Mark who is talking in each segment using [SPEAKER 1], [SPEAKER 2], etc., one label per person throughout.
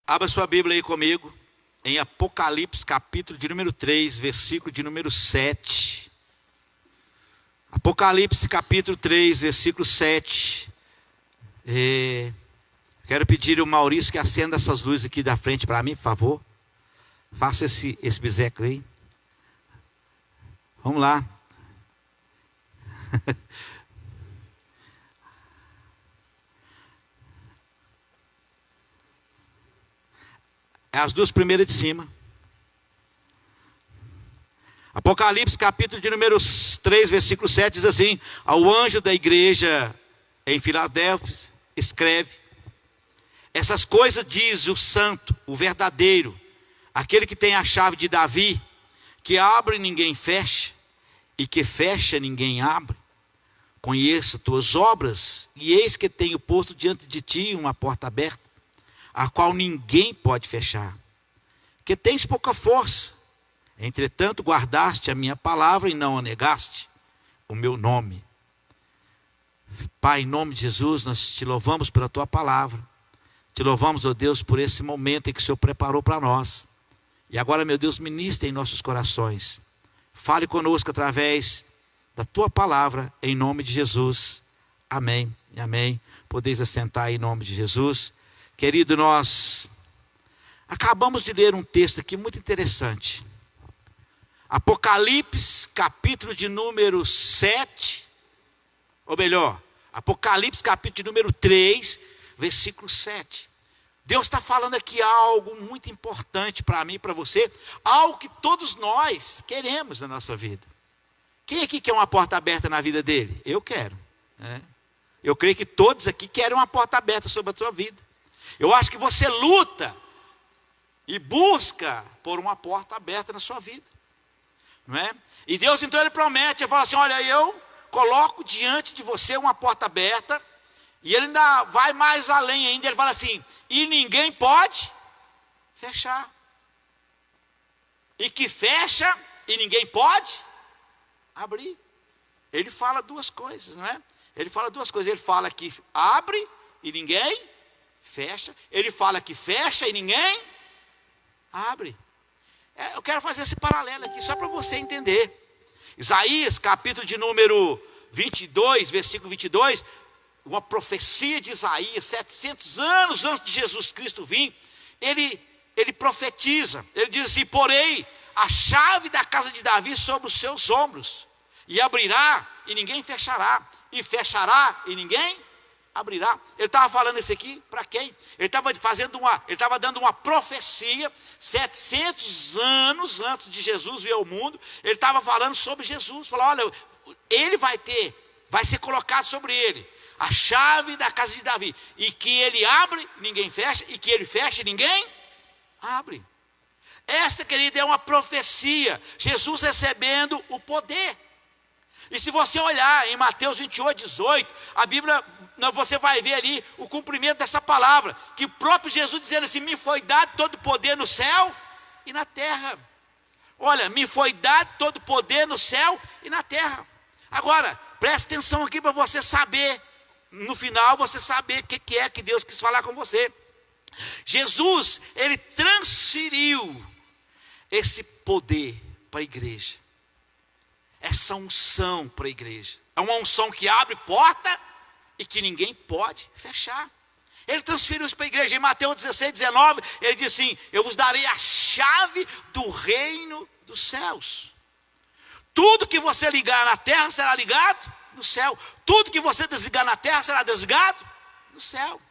[SPEAKER 1] Abra sua Bíblia aí comigo, em Apocalipse, capítulo de número 3, versículo de número 7. Apocalipse, capítulo 3, versículo 7. Quero pedir ao Maurício que acenda essas luzes aqui da frente para mim, por favor. Faça esse biseco aí. Vamos lá. É as duas primeiras de cima. Apocalipse, capítulo de número 3, versículo 7, diz assim: ao anjo da igreja em Filadélfia, escreve: essas coisas diz o santo, o verdadeiro, aquele que tem a chave de Davi, que abre e ninguém fecha, e que fecha ninguém abre. Conheço tuas obras, e eis que tenho posto diante de ti uma porta aberta, a qual ninguém pode fechar. Que tens pouca força, entretanto guardaste a minha palavra e não a negaste o meu nome. Pai, em nome de Jesus, nós te louvamos pela tua palavra. Te louvamos, ó Deus, por esse momento em que o Senhor preparou para nós. E agora, meu Deus, ministre em nossos corações. Fale conosco através da tua palavra, em nome de Jesus. Amém e amém. Podeis assentar em nome de Jesus. Querido, nós acabamos de ler um texto aqui muito interessante. Apocalipse, capítulo de número 7. Ou melhor, Apocalipse, capítulo de número 3, versículo 7. Deus está falando aqui algo muito importante para mim e para você. Algo que todos nós queremos na nossa vida. Quem aqui quer uma porta aberta na vida dele? Eu quero. Eu creio que todos aqui querem uma porta aberta sobre a sua vida. Eu acho que você luta e busca por uma porta aberta na sua vida. Não é? E Deus então ele promete, ele fala assim: olha, eu coloco diante de você uma porta aberta. E ele ainda vai mais além ainda, ele fala assim: e ninguém pode fechar. E que fecha e ninguém pode abrir. Ele fala duas coisas, não é? Ele fala duas coisas. Ele fala que abre e ninguém fecha. Ele fala que fecha e ninguém abre. Eu quero fazer esse paralelo aqui só para você entender. Isaías, capítulo de número 22, versículo 22, uma profecia de Isaías, 700 anos antes de Jesus Cristo vir, ele profetiza, ele diz assim: porei a chave da casa de Davi sobre os seus ombros, e abrirá e ninguém fechará, e fechará e ninguém abrirá. Ele estava falando isso aqui para quem? Ele estava dando uma profecia 700 anos antes de Jesus vir ao mundo. Ele estava falando sobre Jesus, falou: olha, ele vai ser colocado sobre ele a chave da casa de Davi, e que ele abre, ninguém fecha, e que ele fecha, ninguém abre. Esta, querida, é uma profecia, Jesus recebendo o poder. E se você olhar em Mateus 28, 18, a Bíblia, você vai ver ali o cumprimento dessa palavra, que o próprio Jesus dizendo assim: me foi dado todo o poder no céu e na terra. Olha, me foi dado todo o poder no céu e na terra. Agora, preste atenção aqui para você saber, no final você saber o que é que Deus quis falar com você. Jesus, ele transferiu esse poder para a igreja. Essa unção para a igreja. É uma unção que abre porta e que ninguém pode fechar. Ele transferiu isso para a igreja. Em Mateus 16, 19, ele diz assim: eu vos darei a chave do reino dos céus. Tudo que você ligar na terra será ligado no céu. Tudo que você desligar na terra será desligado no céu.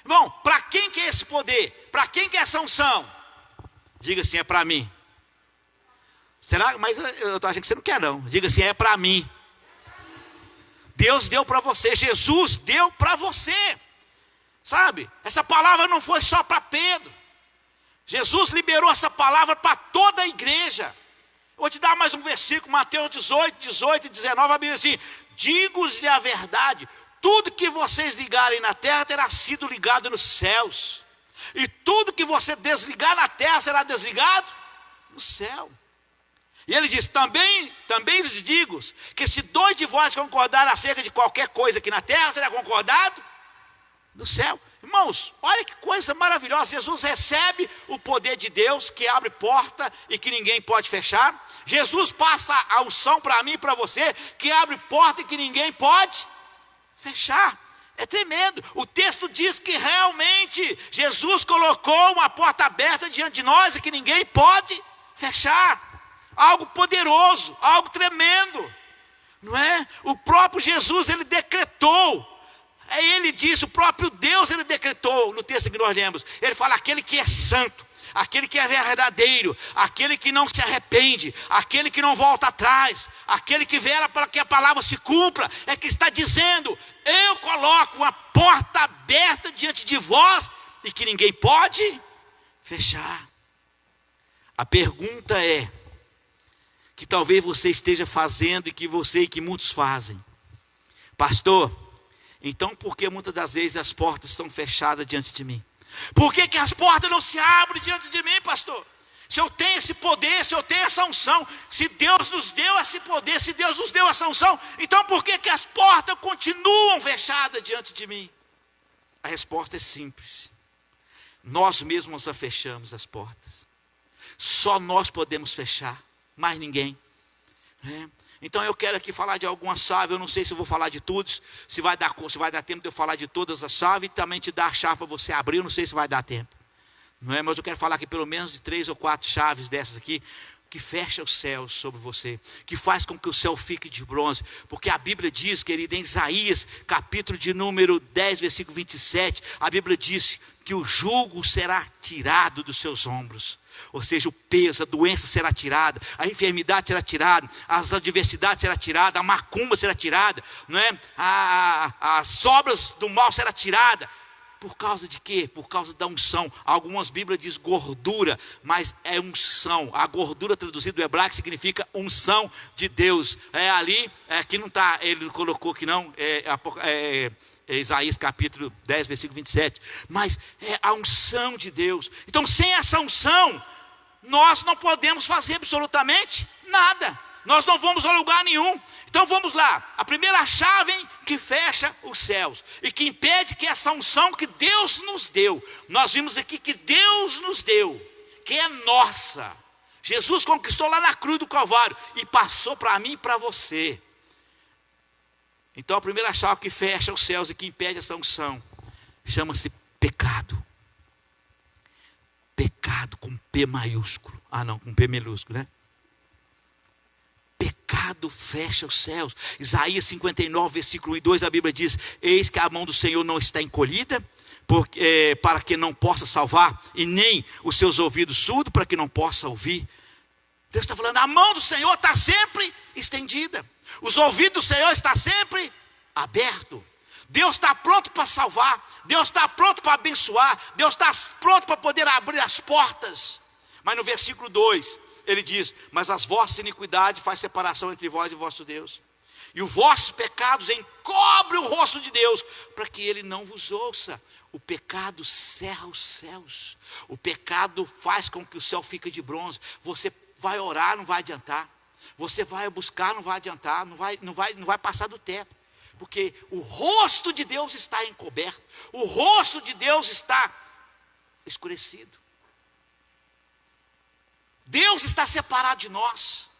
[SPEAKER 1] Irmão, para quem que é esse poder? Para quem que é essa unção? Diga assim: é para mim. Será? Mas eu estou achando que você não quer não. Diga assim: é para mim. Deus deu para você, Jesus deu para você. Sabe? Essa palavra não foi só para Pedro. Jesus liberou essa palavra para toda a igreja. Vou te dar mais um versículo, Mateus 18, 18 e 19, a Bíblia diz assim: digo-lhe a verdade, tudo que vocês ligarem na terra terá sido ligado nos céus, e tudo que você desligar na terra será desligado no céu. E ele diz: também lhes digo que se dois de vós concordarem acerca de qualquer coisa aqui na terra, será concordado no céu. Irmãos, olha que coisa maravilhosa. Jesus recebe o poder de Deus, que abre porta e que ninguém pode fechar. Jesus passa a unção para mim e para você, que abre porta e que ninguém pode fechar. É tremendo. O texto diz que realmente Jesus colocou uma porta aberta diante de nós e que ninguém pode fechar. Algo poderoso, algo tremendo, não é? O próprio Jesus, ele decretou. Ele disse, o próprio Deus, ele decretou no texto que nós lemos. Ele fala, aquele que é santo, aquele que é verdadeiro, aquele que não se arrepende, aquele que não volta atrás, aquele que vela para que a palavra se cumpra, é que está dizendo, eu coloco uma porta aberta diante de vós e que ninguém pode fechar. A pergunta é, que talvez você esteja fazendo e que muitos fazem: pastor, então por que muitas das vezes as portas estão fechadas diante de mim? Por que as portas não se abrem diante de mim, pastor? Se eu tenho esse poder, se eu tenho essa unção, se Deus nos deu esse poder, se Deus nos deu essa unção, então por que as portas continuam fechadas diante de mim? A resposta é simples. Nós mesmos fechamos as portas. Só nós podemos fechar, mais ninguém, né? Então eu quero aqui falar de algumas chaves. Eu não sei se eu vou falar de todos, se vai dar tempo de eu falar de todas as chaves, e também te dar a chave para você abrir. Eu não sei se vai dar tempo, não é? Mas eu quero falar aqui pelo menos de 3 ou 4 chaves dessas aqui, que fecha os céus sobre você, que faz com que o céu fique de bronze. Porque a Bíblia diz, querido, em Isaías, capítulo de número 10, versículo 27, a Bíblia diz que o jugo será tirado dos seus ombros. Ou seja, o peso, a doença será tirada, a enfermidade será tirada, as adversidades será tirada, a macumba será tirada, não é? As sobras do mal será tirada. Por causa de quê? Por causa da unção. Algumas Bíblias dizem gordura, mas é unção. A gordura traduzida do hebraico significa unção de Deus. É ali, aqui não está, ele colocou que não, Isaías capítulo 10, versículo 27. Mas é a unção de Deus. Então sem essa unção, nós não podemos fazer absolutamente nada. Nós não vamos a lugar nenhum. Então vamos lá, a primeira chave que fecha os céus e que impede que essa unção que Deus nos deu, nós vimos aqui que Deus nos deu, que é nossa, Jesus conquistou lá na cruz do Calvário e passou para mim e para você. Então a primeira chave que fecha os céus e que impede essa unção chama-se pecado. Pecado com P maiúsculo, não, com P minúsculo, né? Pecado fecha os céus. Isaías 59, versículo 1 e 2, a Bíblia diz: eis que a mão do Senhor não está encolhida, para que não possa salvar, e nem os seus ouvidos surdos, para que não possa ouvir. Deus está falando, a mão do Senhor está sempre estendida, os ouvidos do Senhor estão sempre abertos. Deus está pronto para salvar, Deus está pronto para abençoar, Deus está pronto para poder abrir as portas. Mas no versículo 2, ele diz: mas as vossas iniquidades faz separação entre vós e vosso Deus, e os vossos pecados encobrem o rosto de Deus, para que ele não vos ouça. O pecado cerra os céus, o pecado faz com que o céu fique de bronze. Você vai orar, não vai adiantar, você vai buscar, não vai adiantar, não vai passar do teto, porque o rosto de Deus está encoberto, o rosto de Deus está escurecido. Deus está separado de nós,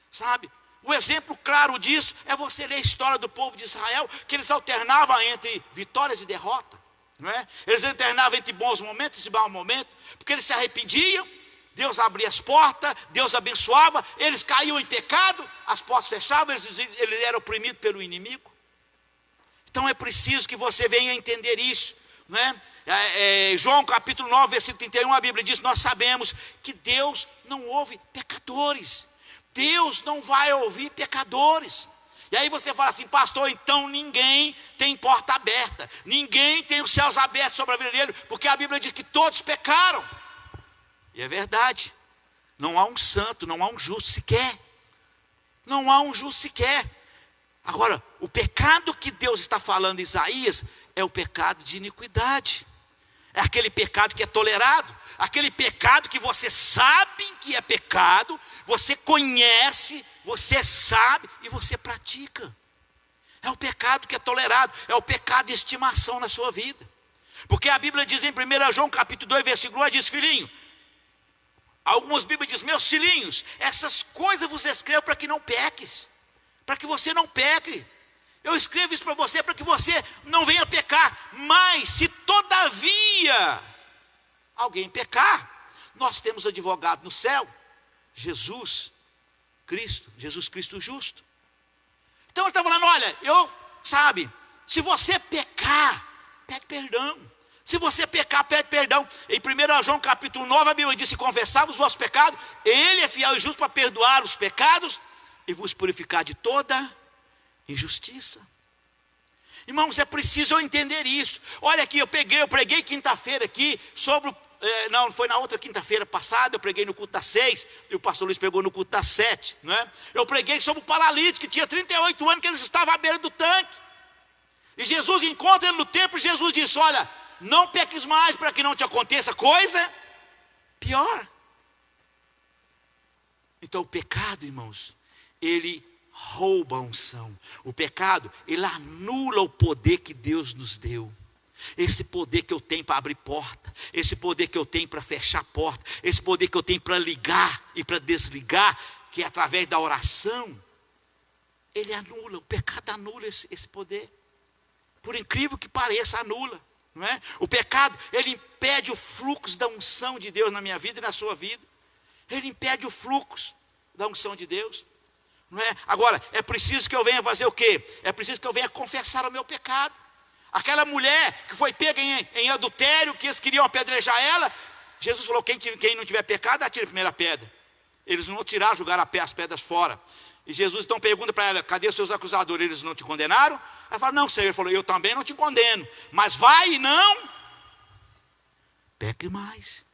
[SPEAKER 1] sabe? O exemplo claro disso é você ler a história do povo de Israel, que eles alternavam entre vitórias e derrota, não é? Eles alternavam entre bons momentos e maus momentos, porque eles se arrependiam, Deus abria as portas, Deus abençoava, eles caíam em pecado, as portas fechavam, eles eram oprimidos pelo inimigo. Então é preciso que você venha entender isso, não é? João capítulo 9, versículo 31, a Bíblia diz: nós sabemos que Deus não ouve pecadores. Deus não vai ouvir pecadores. E aí você fala assim: pastor, então ninguém tem porta aberta, ninguém tem os céus abertos sobre a vida dele, porque a Bíblia diz que todos pecaram. E é verdade, não há um santo, não há um justo sequer, não há um justo sequer. Agora, o pecado que Deus está falando em Isaías é o pecado de iniquidade. É aquele pecado que é tolerado, aquele pecado que você sabe que é pecado, você conhece, você sabe e você pratica. É o pecado que é tolerado, é o pecado de estimação na sua vida. Porque a Bíblia diz em 1 João capítulo 2, versículo 1, diz: filhinho, algumas Bíblias dizem: meus filhinhos, essas coisas vos escrevo para que não peques, para que você não peque. Eu escrevo isso para você para que você não venha pecar. Mas se todavia alguém pecar, nós temos advogado no céu, Jesus Cristo justo. Então ele está falando: olha, se você pecar, pede perdão. Se você pecar, pede perdão. Em 1 João capítulo 9, a Bíblia diz: se confessar os vossos pecados, Ele é fiel e justo para perdoar os pecados e vos purificar de toda injustiça. Irmãos, é preciso eu entender isso. Olha aqui, eu preguei quinta-feira aqui sobre não, foi na outra quinta-feira passada, eu preguei no culto das 6, e o pastor Luiz pregou no culto das 7, não é? Eu preguei sobre o paralítico, que tinha 38 anos, que ele estava à beira do tanque. E Jesus encontra ele no templo, e Jesus disse: olha, não peques mais para que não te aconteça coisa pior. Então o pecado, irmãos, ele rouba a unção. O pecado, ele anula o poder que Deus nos deu. Esse poder que eu tenho para abrir porta, esse poder que eu tenho para fechar porta, esse poder que eu tenho para ligar e para desligar, que é através da oração, ele anula, o pecado anula esse poder. Por incrível que pareça, anula, não é? O pecado, ele impede o fluxo da unção de Deus na minha vida e na sua vida. Ele impede o fluxo da unção de Deus, não é? Agora, é preciso que eu venha fazer o quê? É preciso que eu venha confessar o meu pecado. Aquela mulher que foi pega em adultério, que eles queriam apedrejar ela, Jesus falou: quem não tiver pecado, atire a primeira pedra. Eles não tiraram, jogaram as pedras fora. E Jesus então pergunta para ela: cadê os seus acusadores? Eles não te condenaram? Ela fala: não, Senhor. Ele falou: eu também não te condeno, mas vai e não peque mais.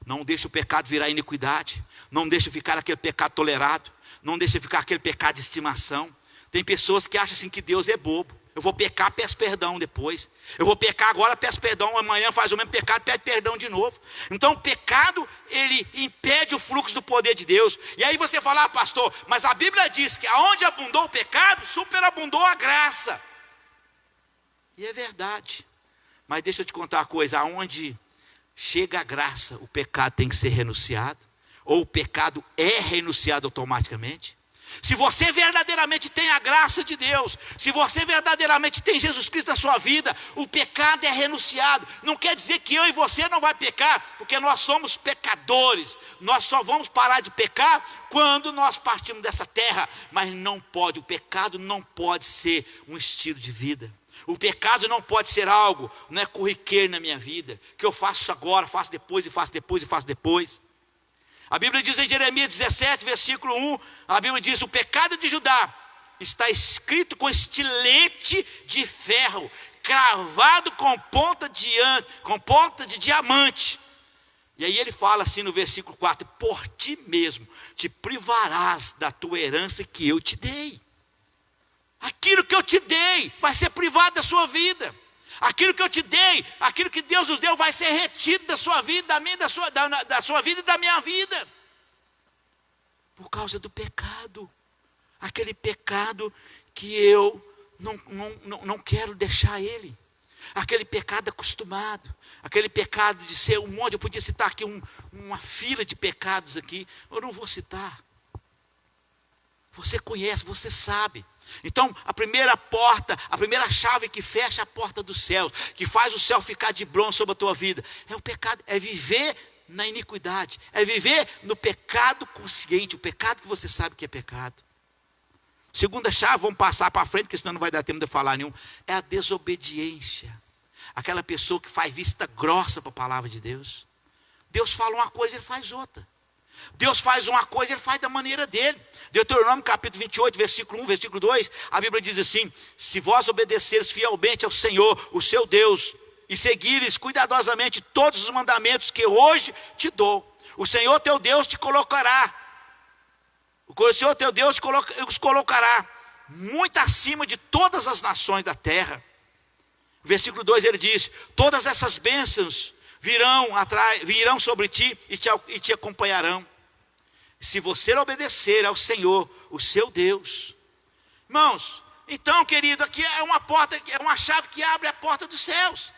[SPEAKER 1] Não deixe o pecado virar iniquidade. Não deixe ficar aquele pecado tolerado. Não deixe ficar aquele pecado de estimação. Tem pessoas que acham assim que Deus é bobo. Eu vou pecar, peço perdão depois. Eu vou pecar agora, peço perdão. Amanhã faz o mesmo pecado, pede perdão de novo. Então o pecado, ele impede o fluxo do poder de Deus. E aí você fala: ah, pastor, mas a Bíblia diz que aonde abundou o pecado, superabundou a graça. E é verdade. Mas deixa eu te contar uma coisa: aonde chega a graça, o pecado tem que ser renunciado. Ou o pecado é renunciado automaticamente. Se você verdadeiramente tem a graça de Deus, se você verdadeiramente tem Jesus Cristo na sua vida, o pecado é renunciado. Não quer dizer que eu e você não vai pecar, porque nós somos pecadores. Nós só vamos parar de pecar quando nós partimos dessa terra. Mas não pode, o pecado não pode ser um estilo de vida. O pecado não pode ser algo, não é corriqueiro na minha vida, que eu faço agora, faço depois e faço depois e faço depois. A Bíblia diz em Jeremias 17, versículo 1, a Bíblia diz: o pecado de Judá está escrito com estilete de ferro, cravado com ponta de diamante. E aí ele fala assim no versículo 4: por ti mesmo te privarás da tua herança que eu te dei. Aquilo que eu te dei vai ser privado da sua vida. Aquilo que eu te dei, aquilo que Deus nos deu, vai ser retido da sua vida, da minha, da sua vida e da minha vida. Por causa do pecado. Aquele pecado que eu não quero deixar ele. Aquele pecado acostumado. Aquele pecado de ser um monte. Eu podia citar aqui uma fila de pecados aqui. Eu não vou citar. Você conhece, você sabe. Então, a primeira porta, a primeira chave que fecha a porta do céu, que faz o céu ficar de bronze sobre a tua vida, é o pecado, é viver na iniquidade, é viver no pecado consciente, o pecado que você sabe que é pecado. Segunda chave, vamos passar para frente, porque senão não vai dar tempo de falar nenhum, é a desobediência. Aquela pessoa que faz vista grossa para a palavra de Deus. Deus fala uma coisa, ele faz outra. Deus faz uma coisa, ele faz da maneira dele. Deuteronômio capítulo 28, versículo 1, versículo 2, a Bíblia diz assim: se vós obedeceres fielmente ao Senhor, o seu Deus, e seguires cuidadosamente todos os mandamentos que hoje te dou, o Senhor teu Deus te colocará, o Senhor teu Deus os colocará muito acima de todas as nações da terra. Versículo 2 ele diz: todas essas bênçãos virão sobre ti e te acompanharão, se você obedecer ao Senhor, o seu Deus. Irmãos, então, querido, aqui é uma porta, é uma chave que abre a porta dos céus.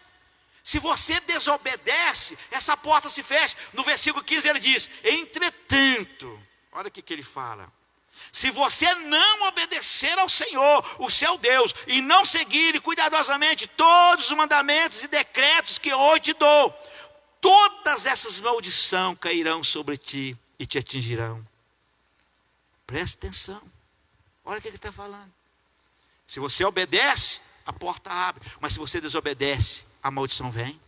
[SPEAKER 1] Se você desobedece, essa porta se fecha. No versículo 15 ele diz: entretanto, olha o que ele fala: se você não obedecer ao Senhor, o seu Deus, e não seguir cuidadosamente todos os mandamentos e decretos que hoje te dou, todas essas maldições cairão sobre ti e te atingirão. Preste atenção, olha o que ele está falando. Se você obedece, a porta abre, mas se você desobedece, a maldição vem.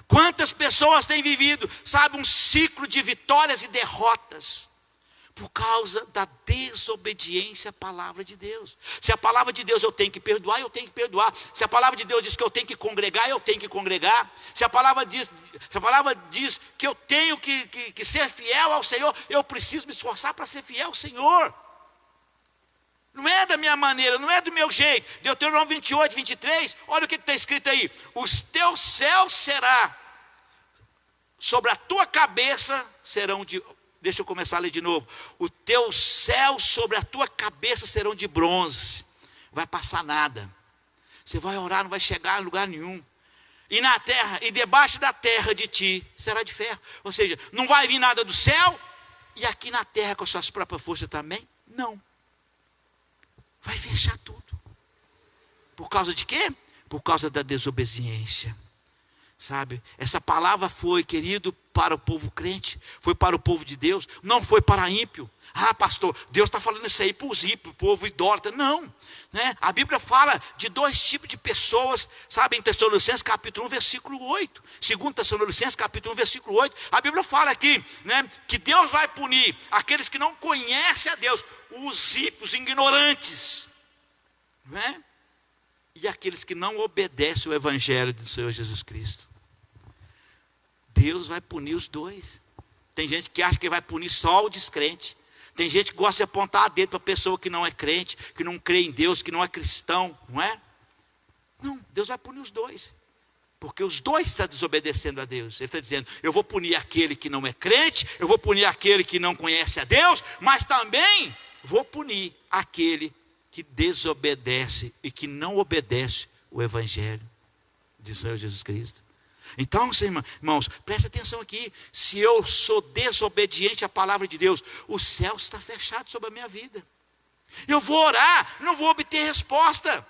[SPEAKER 1] Quantas pessoas têm vivido, sabe, um ciclo de vitórias e derrotas, por causa da desobediência à palavra de Deus. Se a palavra de Deus eu tenho que perdoar, eu tenho que perdoar. Se a palavra de Deus diz que eu tenho que congregar, eu tenho que congregar. Se a palavra diz que eu tenho que ser fiel ao Senhor, eu preciso me esforçar para ser fiel ao Senhor. Não é da minha maneira, não é do meu jeito. Deuteronômio 28, 23, olha o que está escrito aí: os teus céus será sobre a tua cabeça serão de... Deixa eu começar a ler de novo. Os teus céus sobre a tua cabeça serão de bronze. Não vai passar nada. Você vai orar, não vai chegar a lugar nenhum. E na terra, e debaixo da terra de ti, será de ferro. Ou seja, não vai vir nada do céu, e aqui na terra com as suas próprias forças também, não. Vai fechar tudo. Por causa de quê? Por causa da desobediência. Sabe, essa palavra foi, querido, para o povo crente, foi para o povo de Deus, não foi para ímpio. Ah, pastor, Deus está falando isso aí para os ímpios, o povo idólatra. Não, né? A Bíblia fala de dois tipos de pessoas, sabe, em Tessalonicenses capítulo 1, versículo 8. 2 Tessalonicenses capítulo 1, versículo 8. A Bíblia fala aqui, né, que Deus vai punir aqueles que não conhecem a Deus, os ímpios, ignorantes, né? E aqueles que não obedecem o evangelho do Senhor Jesus Cristo. Deus vai punir os dois. Tem gente que acha que vai punir só o descrente. Tem gente que gosta de apontar a dedo para a pessoa que não é crente, que não crê em Deus, que não é cristão, não é? Não, Deus vai punir os dois. Porque os dois estão desobedecendo a Deus. Ele está dizendo: eu vou punir aquele que não é crente, eu vou punir aquele que não conhece a Deus, mas também vou punir aquele que desobedece e que não obedece o evangelho de Senhor Jesus Cristo. Então, irmãos, preste atenção aqui. Se eu sou desobediente à palavra de Deus, o céu está fechado sobre a minha vida. Eu vou orar, não vou obter resposta,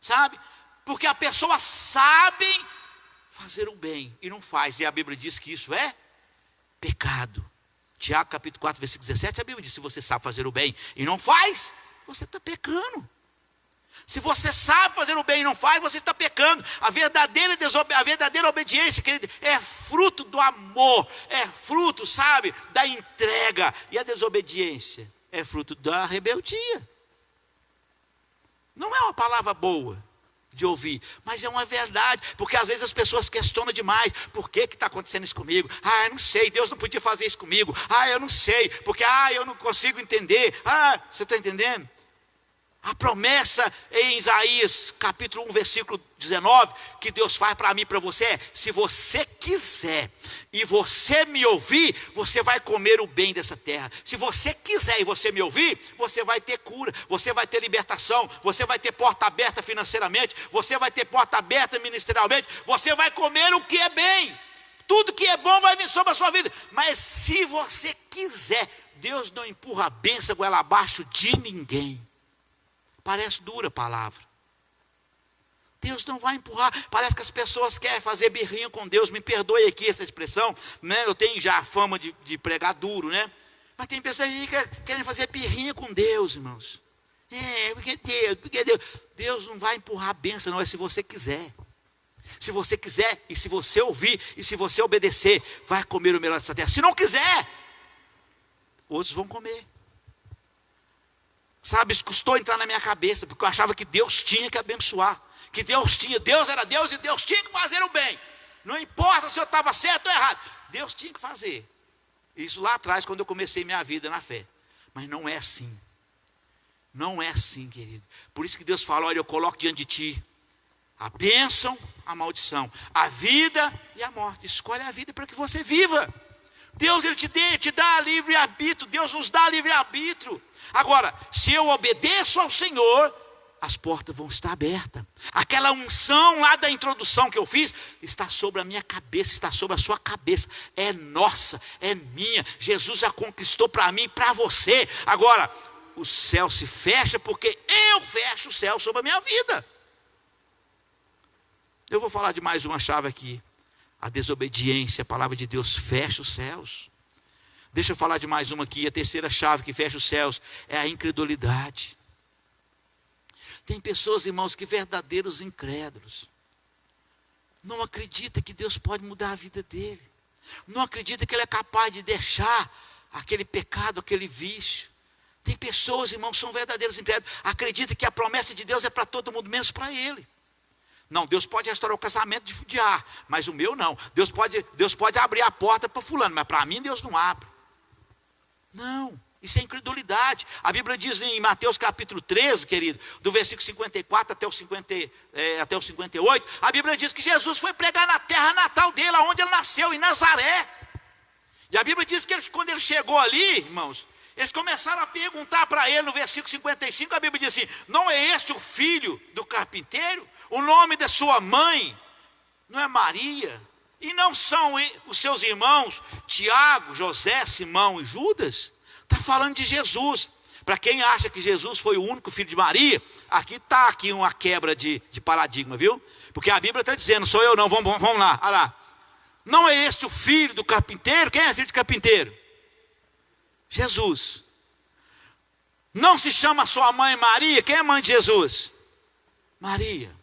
[SPEAKER 1] sabe? Porque a pessoa sabe fazer o bem e não faz. E a Bíblia diz que isso é pecado. Tiago capítulo 4, versículo 17, a Bíblia diz: se você sabe fazer o bem e não faz, você está pecando. Se você sabe fazer o bem e não faz, você está pecando. A verdadeira obediência, querido, é fruto do amor, é fruto, sabe, da entrega. E a desobediência é fruto da rebeldia. Não é uma palavra boa de ouvir, mas é uma verdade, porque às vezes as pessoas questionam demais: por que está acontecendo isso comigo? Ah, eu não sei, Deus não podia fazer isso comigo. Ah, eu não sei, porque eu não consigo entender. Ah, você está entendendo? A promessa em Isaías capítulo 1, versículo 19, que Deus faz para mim e para você é: se você quiser e você me ouvir, você vai comer o bem dessa terra. Se você quiser e você me ouvir, você vai ter cura, você vai ter libertação, você vai ter porta aberta financeiramente, você vai ter porta aberta ministerialmente, você vai comer o que é bem. Tudo que é bom vai vir sobre a sua vida. Mas se você quiser, Deus não empurra a bênção goela abaixo de ninguém. Parece dura a palavra. Deus não vai empurrar. Parece que as pessoas querem fazer birrinho com Deus. Me perdoe aqui essa expressão, né? Eu tenho já a fama de pregar duro, né? Mas tem pessoas que querem fazer birrinho com Deus, irmãos. Porque Deus. Deus não vai empurrar a bênção, não. É se você quiser. Se você quiser, e se você ouvir, e se você obedecer, vai comer o melhor dessa terra. Se não quiser, outros vão comer. Sabe, isso custou entrar na minha cabeça, porque eu achava que Deus tinha que abençoar, que Deus era Deus e Deus tinha que fazer o bem. Não importa se eu estava certo ou errado, Deus tinha que fazer. Isso lá atrás, quando eu comecei minha vida na fé. Mas não é assim. Não é assim, querido. Por isso que Deus fala: olha, eu coloco diante de ti a bênção, a maldição, a vida e a morte. Escolhe a vida para que você viva. Deus, Ele te dá livre-arbítrio. Deus nos dá livre-arbítrio. Agora, se eu obedeço ao Senhor, as portas vão estar abertas. Aquela unção lá da introdução que eu fiz, está sobre a minha cabeça, está sobre a sua cabeça. É nossa, é minha. Jesus a conquistou para mim e para você. Agora, o céu se fecha porque eu fecho o céu sobre a minha vida. Eu vou falar de mais uma chave aqui. A desobediência, a palavra de Deus fecha os céus. Deixa eu falar de mais uma aqui. A terceira chave que fecha os céus é a incredulidade. Tem pessoas, irmãos, que verdadeiros incrédulos. Não acredita que Deus pode mudar a vida dele. Não acredita que ele é capaz de deixar aquele pecado, aquele vício. Tem pessoas, irmãos, que são verdadeiros incrédulos. Acredita que a promessa de Deus é para todo mundo, menos para ele. Não, Deus pode restaurar o casamento de A, mas o meu não. Deus pode abrir a porta para fulano, mas para mim Deus não abre. Não, isso é incredulidade. A Bíblia diz em Mateus capítulo 13, querido, do versículo 54 até o 58, a Bíblia diz que Jesus foi pregar na terra natal dele, onde ele nasceu, em Nazaré. E a Bíblia diz que quando ele chegou ali, irmãos, eles começaram a perguntar para ele, no versículo 55, a Bíblia diz assim: não é este o filho do carpinteiro? O nome da sua mãe não é Maria? E não são os seus irmãos Tiago, José, Simão e Judas? Está falando de Jesus. Para quem acha que Jesus foi o único filho de Maria, aqui está uma quebra de paradigma, viu? Porque a Bíblia está dizendo: sou eu não, vamos lá, olha lá. Não é este o filho do carpinteiro? Quem é filho de carpinteiro? Jesus. Não se chama sua mãe Maria? Quem é mãe de Jesus? Maria.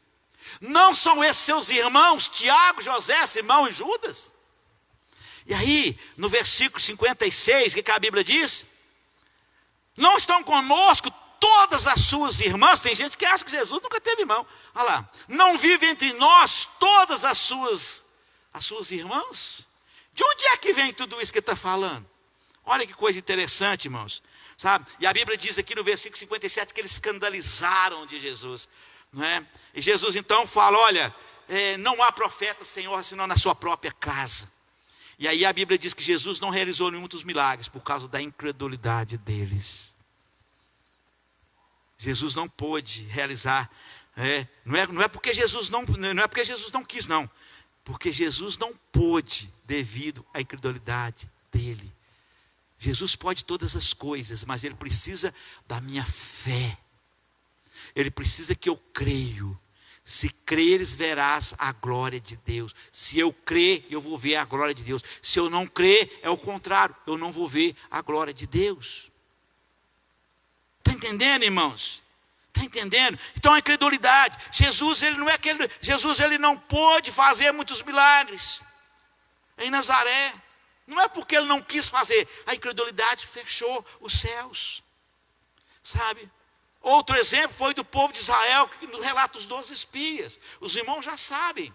[SPEAKER 1] Não são esses seus irmãos Tiago, José, Simão e Judas? E aí, no versículo 56, o que a Bíblia diz? Não estão conosco todas as suas irmãs? Tem gente que acha que Jesus nunca teve irmão. Olha lá. Não vive entre nós todas as suas irmãs? De onde é que vem tudo isso que ele está falando? Olha que coisa interessante, irmãos. Sabe? E a Bíblia diz aqui no versículo 57 que eles escandalizaram de Jesus. Não é? E Jesus então fala: olha, não há profeta, Senhor, senão na sua própria casa. E aí a Bíblia diz que Jesus não realizou muitos milagres por causa da incredulidade deles. Jesus não pôde realizar, não é porque Jesus não quis, não. Porque Jesus não pôde devido à incredulidade dele. Jesus pode todas as coisas, mas ele precisa da minha fé. Ele precisa que eu creio. Se creres, verás a glória de Deus. Se eu crer, eu vou ver a glória de Deus. Se eu não crer, é o contrário, eu não vou ver a glória de Deus. Está entendendo, irmãos? Está entendendo? Então a incredulidade. Jesus ele não pôde fazer muitos milagres em Nazaré. Não é porque ele não quis fazer. A incredulidade fechou os céus. Sabe? Outro exemplo foi do povo de Israel, no relato dos 12 espias. Os irmãos já sabem.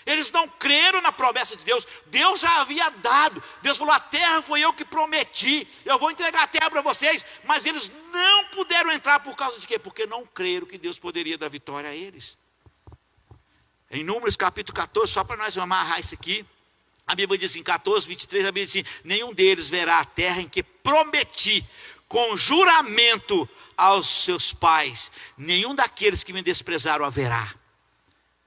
[SPEAKER 1] Eles não creram na promessa de Deus. Deus já havia dado. Deus falou: a terra foi eu que prometi. Eu vou entregar a terra para vocês. Mas eles não puderam entrar por causa de quê? Porque não creram que Deus poderia dar vitória a eles. Em Números capítulo 14, só para nós amarrar isso aqui. A Bíblia diz em 14, 23, a Bíblia diz assim: nenhum deles verá a terra em que prometi com juramento aos seus pais, nenhum daqueles que me desprezaram haverá.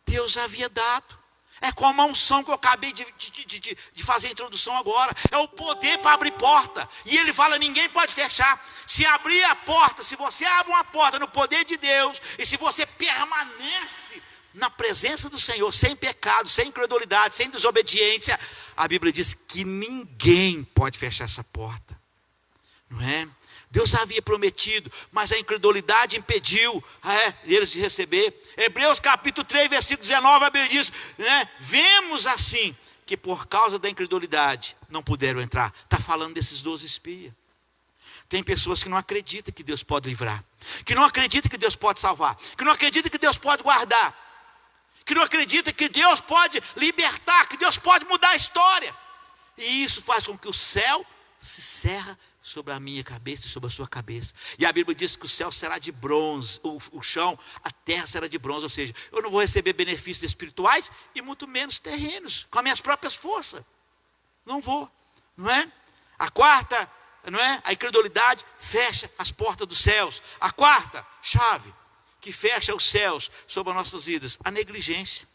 [SPEAKER 1] Deus já havia dado. É como a unção que eu acabei de fazer a introdução agora. É o poder para abrir porta. E ele fala: ninguém pode fechar. Se abrir a porta, se você abre uma porta no poder de Deus, e se você permanece na presença do Senhor, sem pecado, sem incredulidade, sem desobediência, a Bíblia diz que ninguém pode fechar essa porta. Não é? Deus havia prometido, mas a incredulidade impediu eles de receber. Hebreus capítulo 3, versículo 19, a Bíblia diz: vemos assim, que por causa da incredulidade não puderam entrar. Está falando desses 12 espias. Tem pessoas que não acreditam que Deus pode livrar, que não acreditam que Deus pode salvar, que não acreditam que Deus pode guardar, que não acreditam que Deus pode libertar, que Deus pode mudar a história. E isso faz com que o céu se cerra sobre a minha cabeça e sobre a sua cabeça. E a Bíblia diz que o céu será de bronze, o chão, a terra será de bronze. Ou seja, eu não vou receber benefícios espirituais e muito menos terrenos, com as minhas próprias forças. Não vou, não é? A quarta, não é? A incredulidade fecha as portas dos céus. A quarta chave que fecha os céus sobre as nossas vidas? A negligência,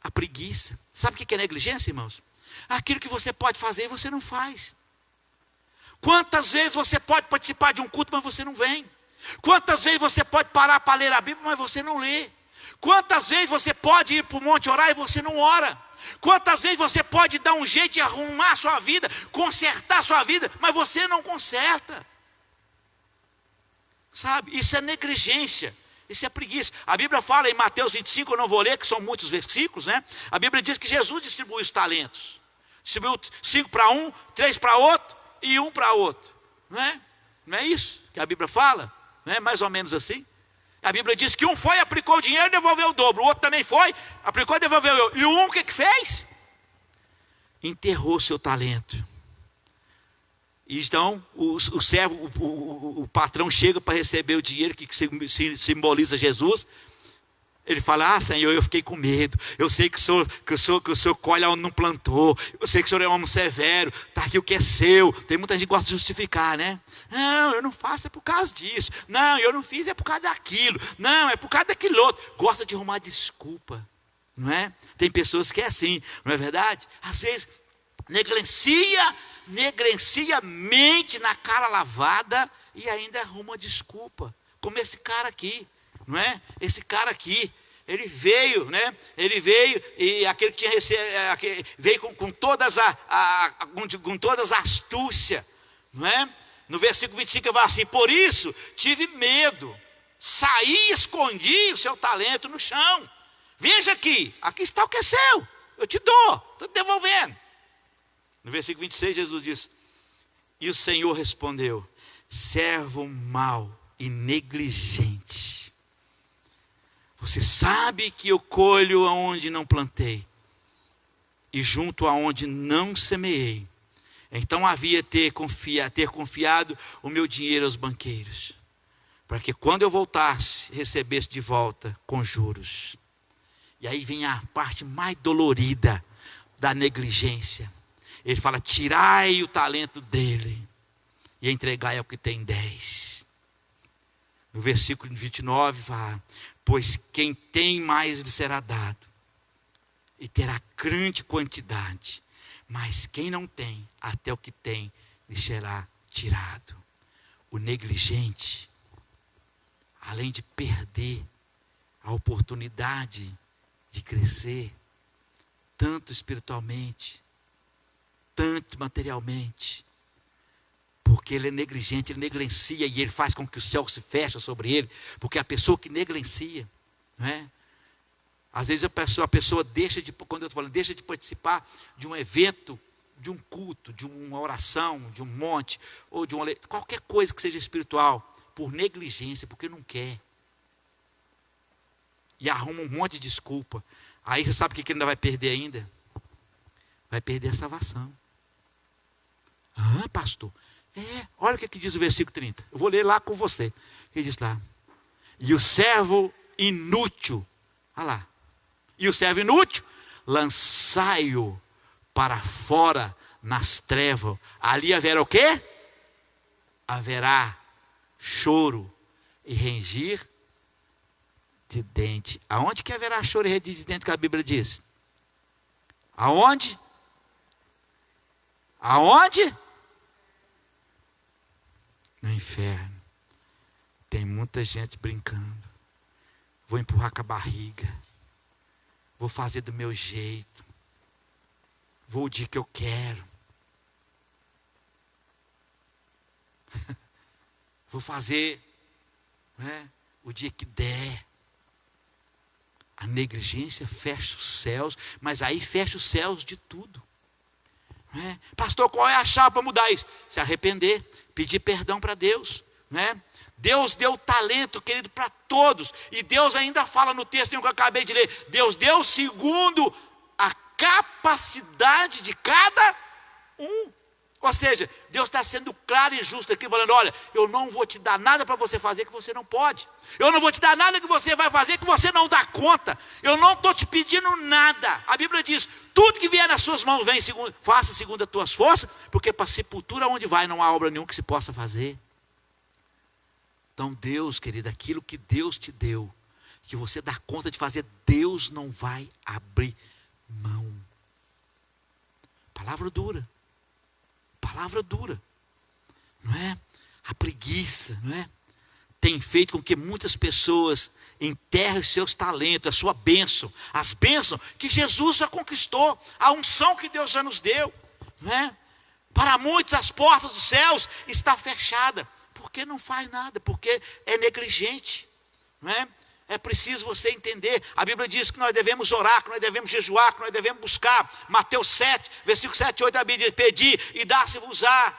[SPEAKER 1] a preguiça. Sabe o que é negligência, irmãos? Aquilo que você pode fazer e você não faz. Quantas vezes você pode participar de um culto, mas você não vem? Quantas vezes você pode parar para ler a Bíblia, mas você não lê? Quantas vezes você pode ir para o monte orar e você não ora? Quantas vezes você pode dar um jeito de arrumar a sua vida, consertar a sua vida, mas você não conserta? Sabe, isso é negligência, isso é preguiça. A Bíblia fala em Mateus 25, eu não vou ler, que são muitos versículos, né? A Bíblia diz que Jesus distribuiu os talentos. Distribuiu 5 para um, 3 para outro e 1 para outro. Não é? Não é isso que a Bíblia fala? Não é mais ou menos assim? A Bíblia diz que um foi, aplicou o dinheiro e devolveu o dobro. O outro também foi, aplicou e devolveu. E o um, o que fez? Enterrou seu talento. Então, o servo, o patrão chega para receber o dinheiro, que simboliza Jesus. Ele fala: ah, Senhor, eu fiquei com medo. Eu sei que o senhor colhe onde não plantou. Eu sei que o senhor é um homem severo. Está aqui o que é seu. Tem muita gente que gosta de justificar, né? Não, eu não faço, é por causa disso. Não, eu não fiz, é por causa daquilo. Não, é por causa daquilo outro. Gosta de arrumar desculpa, não é? Tem pessoas que é assim, não é verdade? Às vezes, negligencia, mente na cara lavada e ainda arruma desculpa. Como esse cara aqui, não é? Esse cara aqui, ele veio, né? Ele veio e aquele que tinha recebido, veio com todas a astúcia, não é? No versículo 25 ele fala assim: por isso tive medo, saí e escondi o seu talento no chão. Veja aqui está o que é seu, eu te dou, estou te devolvendo. No versículo 26 Jesus diz: e o Senhor respondeu: servo mau e negligente, você sabe que eu colho aonde não plantei e junto aonde não semeei. Então havia ter confiado o meu dinheiro aos banqueiros, para que quando eu voltasse, recebesse de volta com juros. E aí vem a parte mais dolorida da negligência. Ele fala: tirai o talento dele e entregai ao que tem 10. No versículo 29 fala: pois quem tem mais lhe será dado, e terá grande quantidade. Mas quem não tem, até o que tem lhe será tirado. O negligente, além de perder a oportunidade de crescer, tanto espiritualmente, tanto materialmente, porque ele é negligente, ele negligencia e ele faz com que o céu se feche sobre ele, porque a pessoa que negligencia, não é? Às vezes a pessoa deixa de, quando eu estou falando, deixa de participar de um evento, de um culto, de uma oração, de um monte, ou de qualquer coisa que seja espiritual, por negligência, porque não quer. E arruma um monte de desculpa. Aí você sabe o que ele ainda vai perder ainda? Vai perder a salvação. Ah, pastor. Olha o que diz o versículo 30. Eu vou ler lá com você. O que diz lá? E o servo inútil, olha lá. E o servo inútil, lançai-o para fora nas trevas. Ali haverá o quê? Haverá choro e ranger de dente. Aonde que haverá choro e ranger de dente que a Bíblia diz? Aonde? Aonde? No inferno. Tem muita gente brincando. Vou empurrar com a barriga. Vou fazer do meu jeito. Vou o dia que eu quero. Vou fazer, né, o dia que der. A negligência fecha os céus, mas aí fecha os céus de tudo. Né? Pastor, qual é a chave para mudar isso? Se arrepender, pedir perdão para Deus. Né? Deus deu talento, querido, para todos. E Deus ainda fala no texto que eu acabei de ler. Deus deu segundo a capacidade de cada um. Ou seja, Deus está sendo claro e justo aqui, falando: olha, eu não vou te dar nada para você fazer que você não pode. Eu não vou te dar nada que você vai fazer que você não dá conta. Eu não estou te pedindo nada. A Bíblia diz: tudo que vier nas suas mãos, faça segundo as tuas forças, porque para a sepultura onde vai não há obra nenhuma que se possa fazer. Então Deus, querido, aquilo que Deus te deu, que você dá conta de fazer, Deus não vai abrir mão. Palavra dura. Palavra dura. Não é? A preguiça, não é? Tem feito com que muitas pessoas enterrem seus talentos, a sua bênção, as bênçãos que Jesus já conquistou, a unção que Deus já nos deu, não é? Para muitos as portas dos céus estão fechadas, porque não faz nada, porque é negligente, não é? É preciso você entender, a Bíblia diz que nós devemos orar, que nós devemos jejuar, que nós devemos buscar. Mateus 7, versículo 7 e 8, a Bíblia diz: pedi e dá-se-vos-á,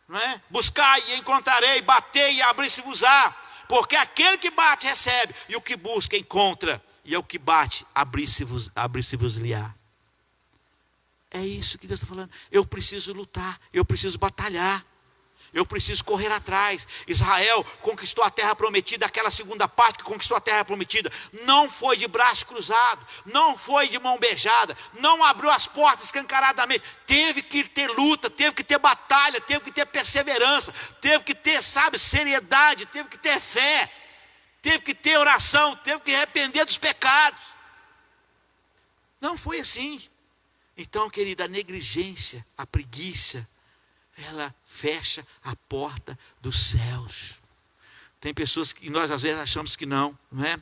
[SPEAKER 1] não é? Buscai e encontrarei, batei e abrir-se-vos-á, porque aquele que bate recebe, e o que busca encontra, e é o que bate, abrir-se-vos-lhe-á. É isso que Deus está falando. Eu preciso lutar, eu preciso batalhar, eu preciso correr atrás. Israel conquistou a terra prometida, aquela segunda parte que conquistou a terra prometida, não foi de braço cruzado, não foi de mão beijada, não abriu as portas escancaradamente, teve que ter luta, teve que ter batalha, teve que ter perseverança, teve que ter, seriedade, teve que ter fé, teve que ter oração, teve que arrepender dos pecados. Não foi assim. Então, querida, a negligência, a preguiça, ela fecha a porta dos céus. Tem pessoas que nós às vezes achamos que não é?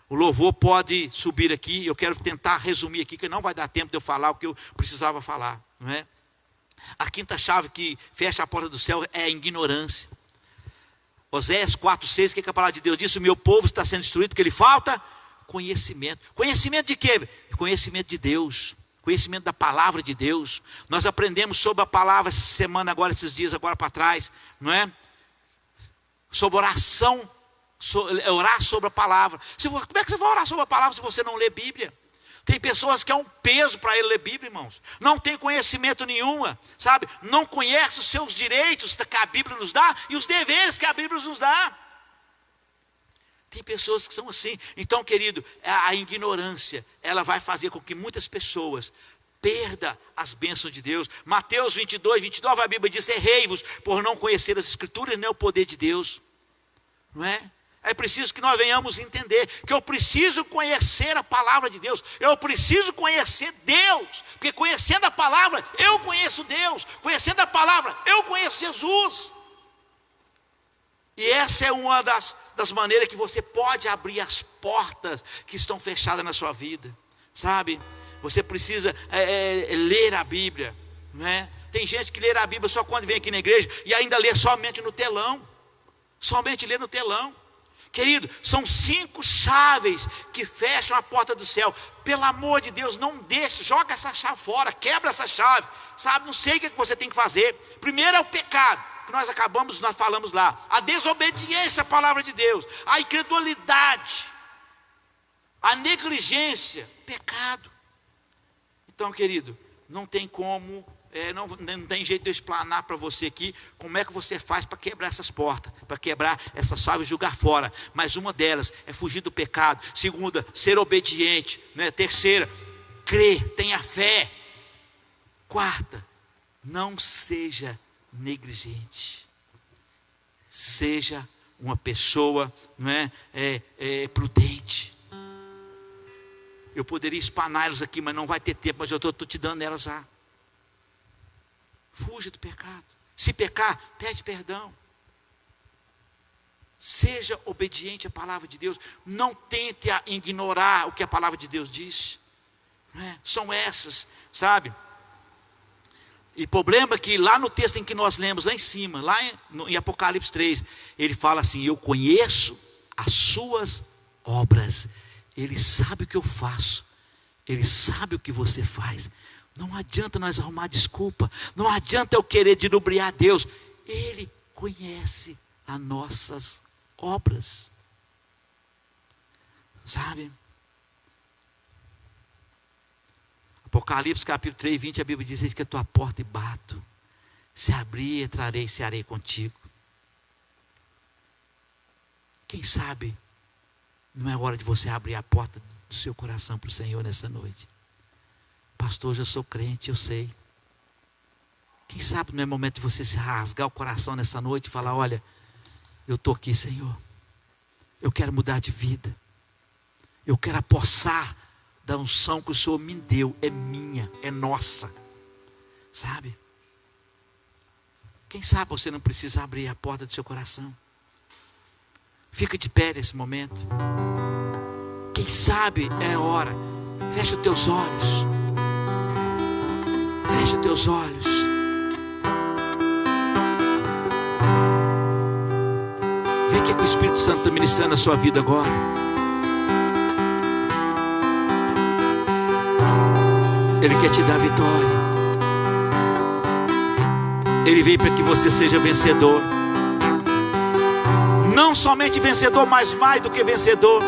[SPEAKER 1] O louvor pode subir aqui, eu quero tentar resumir aqui, que não vai dar tempo de eu falar o que eu precisava falar, não é? A quinta chave que fecha a porta do céu é a ignorância. Oséias 4,6, o que a palavra de Deus diz? O meu povo está sendo destruído porque lhe falta conhecimento. Conhecimento de quê? Conhecimento de Deus. Conhecimento da palavra de Deus. Nós aprendemos sobre a palavra essa semana, agora, esses dias agora para trás, não é? Sobre oração, orar sobre a palavra. Como é que você vai orar sobre a palavra se você não lê Bíblia? Tem pessoas que é um peso para ele ler Bíblia, irmãos. Não tem conhecimento nenhuma, sabe? Não conhece os seus direitos que a Bíblia nos dá e os deveres que a Bíblia nos dá. Tem pessoas que são assim. Então, querido, a ignorância, ela vai fazer com que muitas pessoas perdam as bênçãos de Deus. Mateus 22, 29, a Bíblia diz: errei-vos por não conhecer as Escrituras nem o poder de Deus. Não é? É preciso que nós venhamos entender que eu preciso conhecer a palavra de Deus. Eu preciso conhecer Deus. Porque conhecendo a palavra, eu conheço Deus. Conhecendo a palavra, eu conheço Jesus. E essa é uma das maneiras que você pode abrir as portas que estão fechadas na sua vida, sabe? Você precisa ler a Bíblia, não é? Tem gente que lê a Bíblia só quando vem aqui na igreja e ainda lê somente no telão. Somente lê no telão. Querido, são 5 chaves que fecham a porta do céu. Pelo amor de Deus, não deixe, joga essa chave fora, quebra essa chave, sabe? Não sei o que você tem que fazer. Primeiro é o pecado. Nós falamos lá, a desobediência à palavra de Deus, a incredulidade, a negligência, pecado. Então, querido, não tem como, não tem jeito de eu explanar para você aqui como é que você faz para quebrar essas portas, para quebrar essas chaves e jogar fora. Mas uma delas é fugir do pecado. Segunda, ser obediente, né? Terceira, crer, tenha fé. Quarta, não seja negligente. Seja uma pessoa, não é, prudente. Eu poderia espanar-los aqui, mas não vai ter tempo. Mas eu estou te dando elas já. Fuja do pecado. Se pecar, pede perdão. Seja obediente à palavra de Deus. Não tente ignorar o que a palavra de Deus diz, não é? São essas, sabe? E o problema é que lá no texto em que nós lemos, lá em cima, lá em Apocalipse 3, ele fala assim: eu conheço as suas obras. Ele sabe o que eu faço. Ele sabe o que você faz. Não adianta nós arrumar desculpa. Não adianta eu querer dilubriar Deus. Ele conhece as nossas obras. Sabe? Apocalipse capítulo 3, 20, a Bíblia diz: eis que a tua porta e bato. Se abrir, entrarei e cearei contigo. Quem sabe não é hora de você abrir a porta do seu coração para o Senhor nessa noite. Pastor, eu já sou crente, eu sei. Quem sabe não é momento de você se rasgar o coração nessa noite e falar: olha, eu estou aqui, Senhor. Eu quero mudar de vida. Eu quero apossar da unção que o Senhor me deu. É minha, é nossa. Sabe? Quem sabe você não precisa abrir a porta do seu coração. Fica de pé nesse momento. Quem sabe é a hora. Fecha os teus olhos. Fecha os teus olhos. Vê o que o Espírito Santo está ministrando na sua vida agora. Ele quer te dar vitória. Ele veio para que você seja vencedor. Não somente vencedor, mas mais do que vencedor.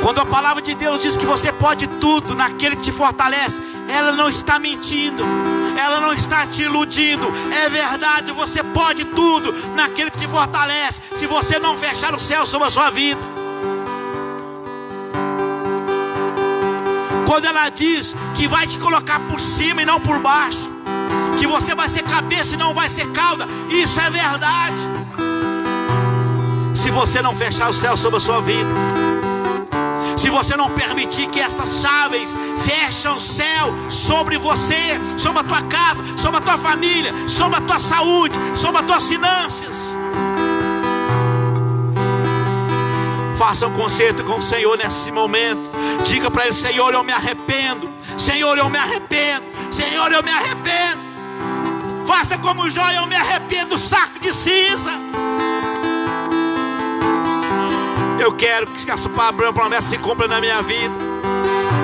[SPEAKER 1] Quando a palavra de Deus diz que você pode tudo naquele que te fortalece, ela não está mentindo, ela não está te iludindo. É verdade, você pode tudo naquele que te fortalece, se você não fechar o céu sobre a sua vida. Quando ela diz que vai te colocar por cima e não por baixo, que você vai ser cabeça e não vai ser cauda, isso é verdade. Se você não fechar o céu sobre a sua vida, se você não permitir que essas chaves fechem o céu sobre você, sobre a tua casa, sobre a tua família, sobre a tua saúde, sobre as tuas finanças, faça um concerto com o Senhor nesse momento. Diga para Ele: Senhor, eu me arrependo. Senhor, eu me arrependo. Senhor, eu me arrependo. Faça como Jó: eu me arrependo do saco de cinza. Eu quero que essa promessa se cumpra na minha vida,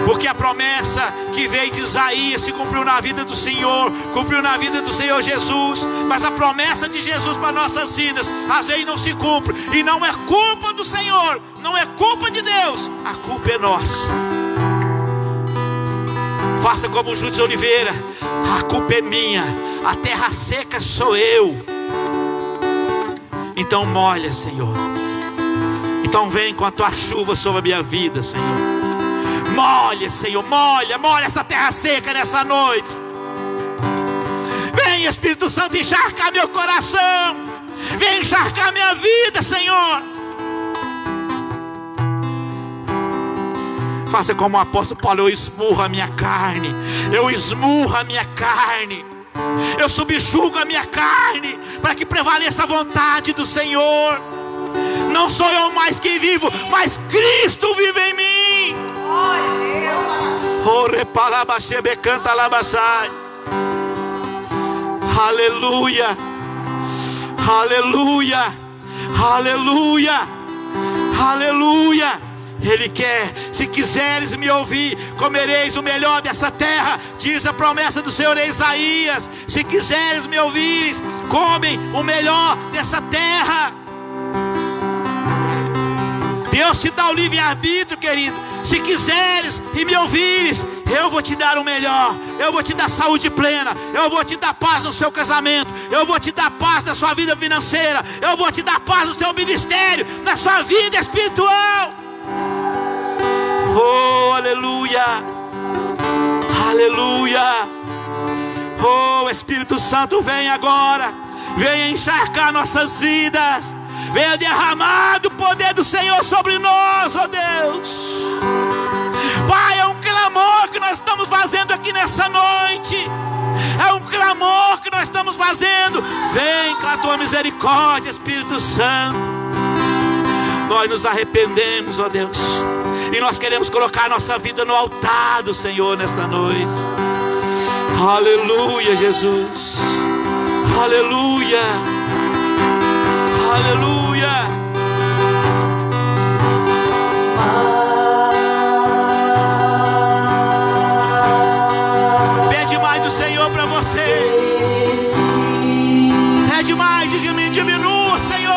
[SPEAKER 1] porque a promessa que veio de Isaías se cumpriu na vida do Senhor, cumpriu na vida do Senhor Jesus. Mas a promessa de Jesus para nossas vidas às vezes não se cumpre, e não é culpa do Senhor, não é culpa de Deus, a culpa é nossa. Faça como Júlio de Oliveira: a culpa é minha, a terra seca sou eu. Então molha, Senhor. Então vem com a tua chuva sobre a minha vida, Senhor. Molha, Senhor, molha essa terra seca nessa noite. Vem, Espírito Santo, encharcar meu coração. Vem encharcar minha vida, Senhor. Faça como o apóstolo Paulo: eu esmurro a minha carne. Eu esmurro a minha carne. Eu subjugo a minha carne, para que prevaleça a vontade do Senhor. Não sou eu mais quem vivo, mas Cristo vive em mim. Aleluia, aleluia, aleluia, aleluia. Ele quer: se quiseres me ouvir, comereis o melhor dessa terra, diz a promessa do Senhor em Isaías. Se quiseres me ouvires, comem o melhor dessa terra. Deus te dá o livre-arbítrio, querido. Se quiseres e me ouvires, eu vou te dar o melhor. Eu vou te dar saúde plena. Eu vou te dar paz no seu casamento. Eu vou te dar paz na sua vida financeira. Eu vou te dar paz no seu ministério, na sua vida espiritual. Oh, aleluia, aleluia. Oh, Espírito Santo, vem agora. Venha encharcar nossas vidas. Venha derramar o poder do Senhor sobre nós, ó Deus. Pai, é um clamor que nós estamos fazendo aqui nessa noite. É um clamor que nós estamos fazendo. Vem com a tua misericórdia, Espírito Santo. Nós nos arrependemos, ó Deus, e nós queremos colocar nossa vida no altar do Senhor nessa noite. Aleluia, Jesus. Aleluia. Aleluia. Pede mais do Senhor para você. Pede mais, diminua, Senhor.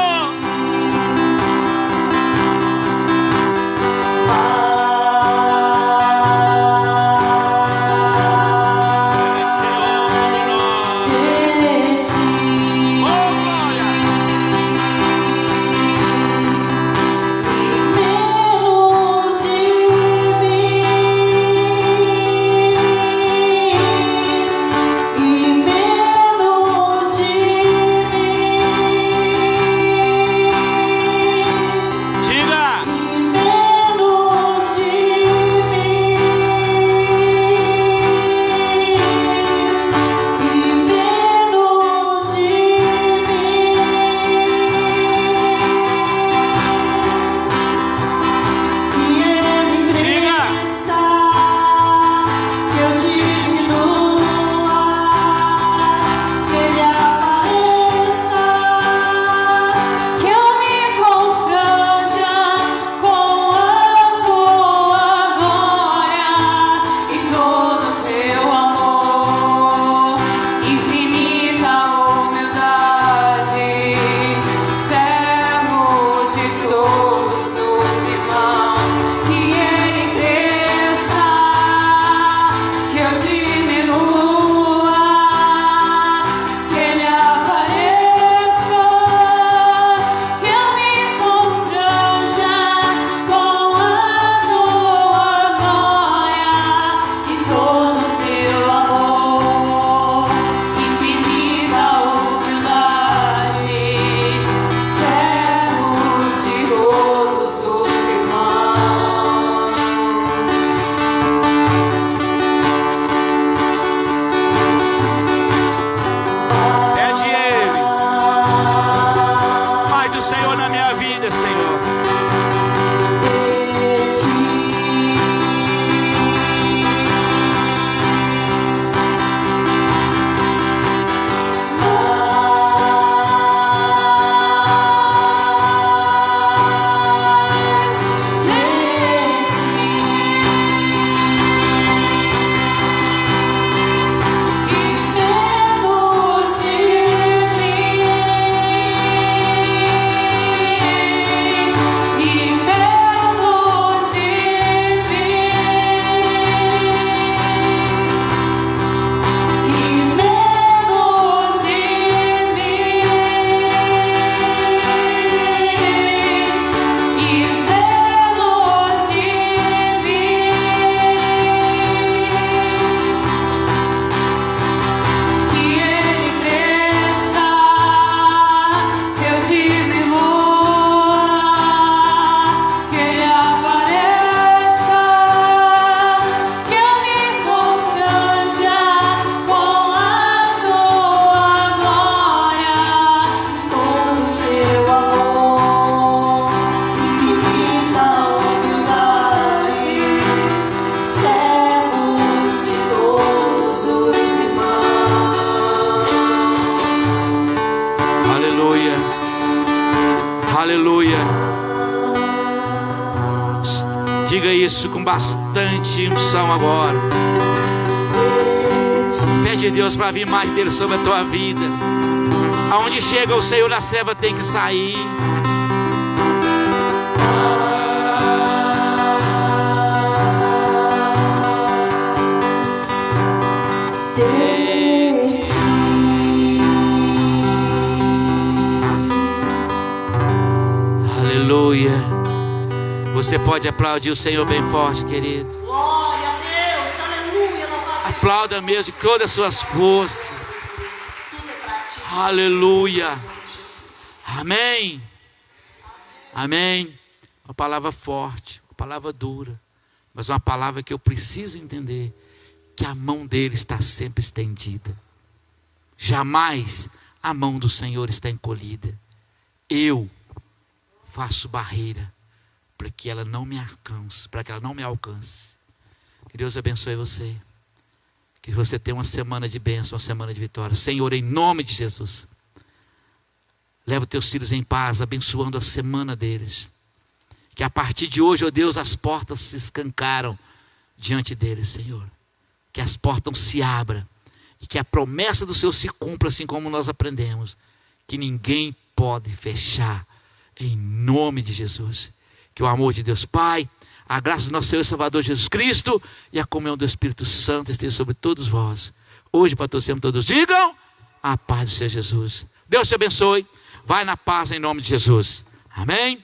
[SPEAKER 1] isso com bastante unção agora. Pede a Deus para vir mais dele sobre a tua vida. Aonde chega o Senhor das trevas tem que sair. Aleluia. Você pode aplaudir o Senhor bem forte, querido.
[SPEAKER 2] Glória a Deus, aleluia.
[SPEAKER 1] Aplauda mesmo de todas as suas forças.
[SPEAKER 2] Tudo é pra ti.
[SPEAKER 1] Aleluia. Amém. Amém. Uma palavra forte, uma palavra dura, mas uma palavra que eu preciso entender, que a mão dele está sempre estendida. Jamais a mão do Senhor está encolhida. Eu faço barreira para que ela não me alcance, para que ela não me alcance. Que Deus abençoe você. Que você tenha uma semana de bênção, uma semana de vitória. Senhor, em nome de Jesus, leva os teus filhos em paz, abençoando a semana deles. Que a partir de hoje, ó Deus, as portas se escancaram diante deles, Senhor. Que as portas se abram e que a promessa do Senhor se cumpra, assim como nós aprendemos. Que ninguém pode fechar, em nome de Jesus. Que o amor de Deus Pai, a graça do nosso Senhor e Salvador Jesus Cristo e a comunhão do Espírito Santo esteja sobre todos vós. Hoje, para todos, todos digam a paz do Senhor Jesus. Deus te abençoe. Vai na paz em nome de Jesus. Amém.